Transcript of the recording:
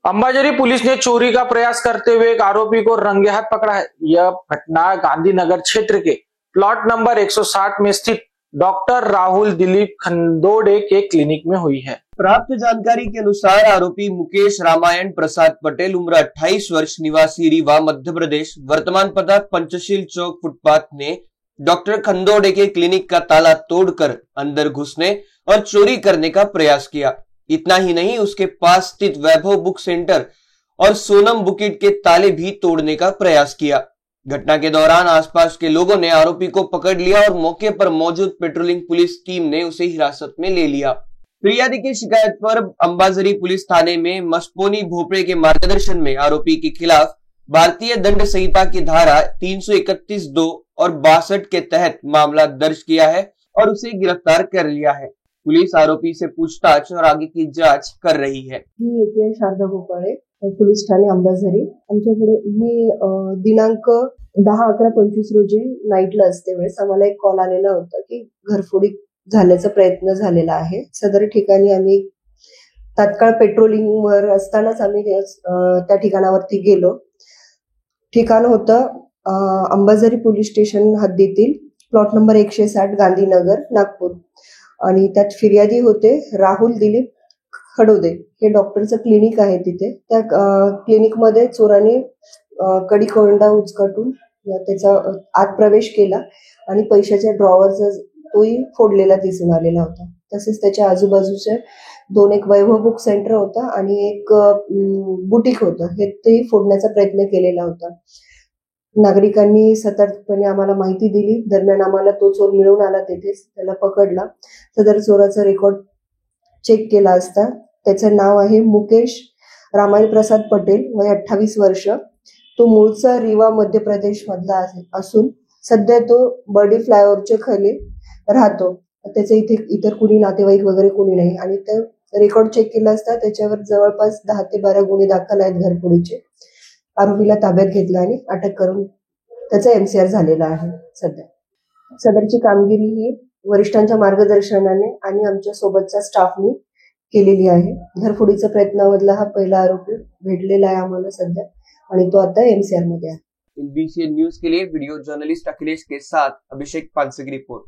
Ambazari police ने चोरी का प्रयास करते हुए एक आरोपी को रंगे हाथ पकड़ा है। यह घटना गांधीनगर क्षेत्र के प्लॉट नंबर 160 में स्थित डॉक्टर राहुल दिलीप खंदोड़े के क्लिनिक में हुई है। प्राप्त जानकारी के अनुसार आरोपी मुकेश रामायण प्रसाद पटेल उम्र 28 वर्ष निवासी रीवा मध्य प्रदेश, वर्तमान पता पंचशील चौक फुटपाथ ने डॉक्टर खंदोड़े के क्लिनिक का ताला तोड़कर अंदर घुसने और चोरी करने का प्रयास किया। इतना ही नहीं, उसके पास स्थित वैभव बुक सेंटर और सोनम बुकिट के ताले भी तोड़ने का प्रयास किया। घटना के दौरान आसपास के लोगों ने आरोपी को पकड़ लिया और मौके पर मौजूद पेट्रोलिंग पुलिस टीम ने उसे हिरासत में ले लिया। फिरियादी की शिकायत पर अंबाझरी पुलिस थाने में मस्पोनी भोपड़े के मार्गदर्शन में आरोपी के खिलाफ भारतीय दंड संहिता की धारा 331(2) और 62 के तहत मामला दर्ज किया है और उसे गिरफ्तार कर लिया है। पुलिस आरोपी से पूछताछ और आगे की जांच कर रही है। शारदा भोपाळे, पोलीस ठाणे अंबाझरी। आमच्याकडे मी दिनांक 10/11/25 रोजी नाईटला असते वेळेस आम्हाला एक कॉल आलेला होता की घरफोडी झाल्याचा प्रयत्न झालेला आहे। सदर ठिकाणी आम्ही तात्काळ पेट्रोलिंग वर असतानाच आम्ही त्या ठिकाणावरती गेलो। ठिकाण होतं अंबाझरी पोलीस स्टेशन हद्दीतील प्लॉट नंबर 160 गांधीनगर नागपूर आणि त्यात फिर्यादी होते राहुल दिलीप खडोदे। हे डॉक्टरचं क्लिनिक आहे तिथे। त्या क्लिनिक मध्ये चोराने कडी कोंडा उचकटून त्याचा आत प्रवेश केला आणि पैशाच्या ड्रॉवरचा तोही फोडलेला दिसून आलेला होता। तसेच त्याच्या आजूबाजूचे एक वैभव बुक सेंटर होता आणि एक बुटीक होतं, हे तेही फोडण्याचा प्रयत्न केलेला होता। नागरिकांनी सतर्कपणे आम्हाला माहिती दिली। दरम्यान आम्हाला तो चोर मिळून आला, तेथेच त्याला पकडला। सदर चोराचा रेकॉर्ड चेक केला असता त्याचं नाव आहे मुकेश रामायण प्रसाद पटेल, वय 28 वर्ष। तो मूळचा रीवा मध्य प्रदेश मधला असून सध्या तो बर्डी फ्लायओव्हरच्या खाली राहतो। त्याचे इथे इतर कुणी नातेवाईक वगैरे कुणी नाही आणि ते रेकॉर्ड चेक केला असता त्याच्यावर जवळपास 10 ते 12 गुन्हे दाखल आहेत घरफोडीचे। आरोपीला ताब्यात घेतला आणि अटक करून त्याचा एमसीआर झालेला आहे। सदरची कामगिरी ही वरिष्ठांच्या मार्गदर्शनाने आणि आमच्या सोबतच्या स्टाफने केलेली आहे। घरफोडीच्या प्रयत्नामधला हा पहिला आरोपी भेटलेला आहे आम्हाला सध्या आणि तो आता एमसीआर मध्ये आहे। NBCN न्यूज के लिए वीडियो जर्नलिस्ट अखिलेश के साथ अभिषेक पानसे की रिपोर्ट।